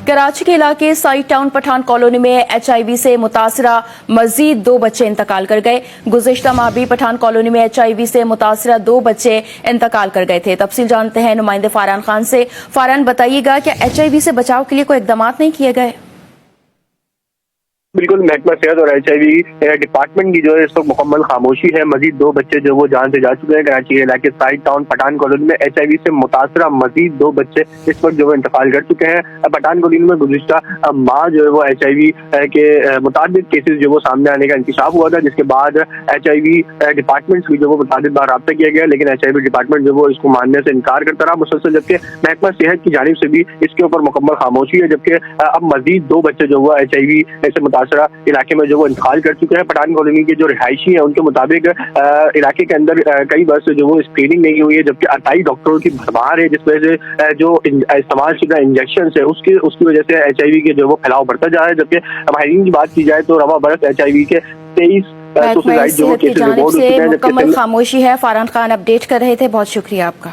کراچی کے علاقے site town Pathan colony میں HIV سے متاثرہ مزید 2 بچے انتقال کر گئے۔ گزشتہ ماہ بھی پٹھان کالونی میں HIV سے متاثرہ 2 بچے انتقال کر گئے تھے۔ تفصیل جانتے ہیں نمائندے فاران خان سے۔ فاران، بتائیے گا کہ HIV سے بچاؤ کے لیے کوئی اقدامات نہیں کیے گئے؟ بالکل، محکمہ صحت اور HIV ڈپارٹمنٹ کی جو ہے اس وقت مکمل خاموشی ہے۔ مزید 2 بچے جو وہ جان سے جا چکے ہیں۔ کراچی کے علاقے سائٹ ٹاؤن پٹھان کالونی میں HIV سے متاثرہ مزید 2 بچے اس وقت جو وہ انتقال کر چکے ہیں۔ پٹھان کالونی میں گزشتہ ماہ جو ہے وہ HIV کے متعدد کیسز جو وہ سامنے آنے کا انکشاف ہوا تھا، جس کے بعد HIV ڈپارٹمنٹ بھی جو وہ متعدد بار رابطہ کیا گیا، لیکن HIV ڈپارٹمنٹ جو وہ اس کو ماننے سے انکار کرتا رہا مسلسل، جبکہ محکمہ صحت کی جانب سے بھی اس کے اوپر مکمل خاموشی ہے، جبکہ اب مزید 2 بچے جو وہ HIV سے متاثرہ علاقے میں جو وہ انتقال کر چکے ہیں۔ پٹھان کالونی کے جو رہائشی ہیں ان کے مطابق علاقے کے اندر کئی بار سے جو وہ اسکریننگ نہیں ہوئی ہے، جبکہ 28 ڈاکٹروں کی بھرمار ہے، جس وجہ سے جو استعمال شدہ انجیکشن ہے اس کی وجہ سے HIV کے جو وہ پھیلاؤ بڑھتا جا رہا ہے۔ جبکہ ماہرین کی بات کی جائے تو رواں برس HIV کے 23 محکمہ صحت کی جانب سے مکمل خاموشی ہے۔ فاران خان اپڈیٹ کر رہے تھے، بہت شکریہ آپ کا۔